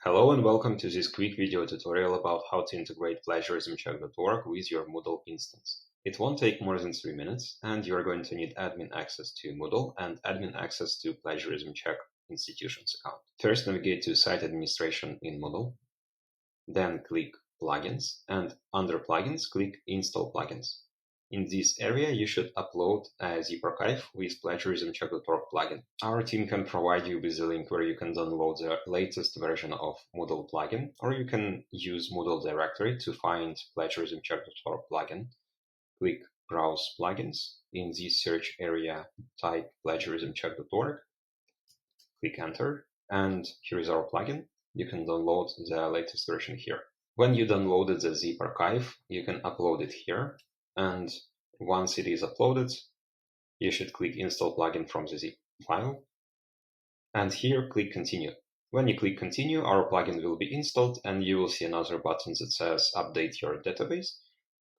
Hello and welcome to this quick video tutorial about how to integrate plagiarismcheck.org with your Moodle instance. It won't take more than 3 minutes, and you're going to need admin access to Moodle and admin access to Plagiarism Check Institutions account. First, navigate to Site Administration in Moodle, then click Plugins, and under Plugins, click Install Plugins. In this area, you should upload a zip archive with plagiarismcheck.org plugin. Our team can provide you with a link where you can download the latest version of Moodle plugin, or you can use Moodle directory to find plagiarismcheck.org plugin. Click Browse Plugins. In this search area, type plagiarismcheck.org, click Enter, and here is our plugin. You can download the latest version here. When you downloaded the zip archive, you can upload it here. And once it is uploaded, you should click Install Plugin from the zip file. And here, click Continue. When you click Continue, our plugin will be installed, and you will see another button that says Update Your Database.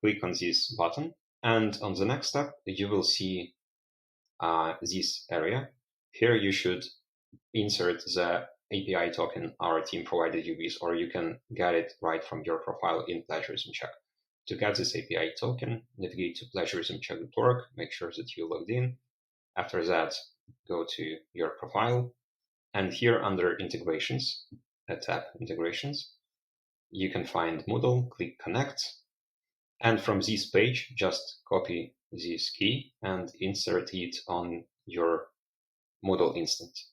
Click on this button, and on the next step, you will see this area. Here, you should insert the API token our team provided you with, or you can get it right from your profile in Plagiarism Check. To get this API token, navigate to plagiarismcheck.org, make sure that you logged in. After that, go to your profile, and here under Integrations, tab Integrations, you can find Moodle, click Connect, and from this page, just copy this key and insert it on your Moodle instance.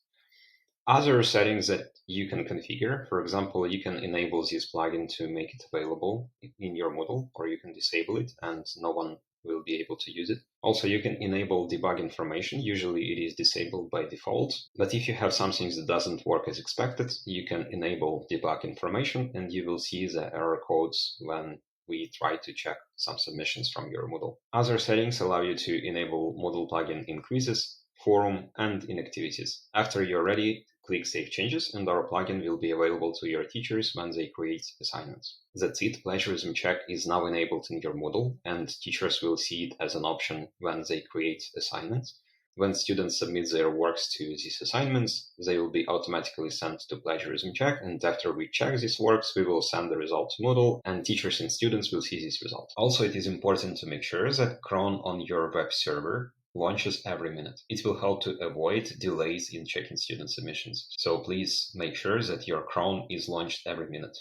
Other settings that you can configure, for example, you can enable this plugin to make it available in your Moodle, or you can disable it and no one will be able to use it. Also, you can enable debug information. Usually it is disabled by default, but if you have something that doesn't work as expected, you can enable debug information and you will see the error codes when we try to check some submissions from your Moodle. Other settings allow you to enable Moodle plugin in quizzes, forum, and in activities. After you're ready, click Save Changes, and our plugin will be available to your teachers when they create assignments. That's it. Plagiarism Check is now enabled in your Moodle, and teachers will see it as an option when they create assignments. When students submit their works to these assignments, they will be automatically sent to Plagiarism Check, and after we check these works, we will send the result to Moodle, and teachers and students will see this result. Also, it is important to make sure that cron on your web server launches every minute. It will help to avoid delays in checking student submissions. So please make sure that your cron is launched every minute.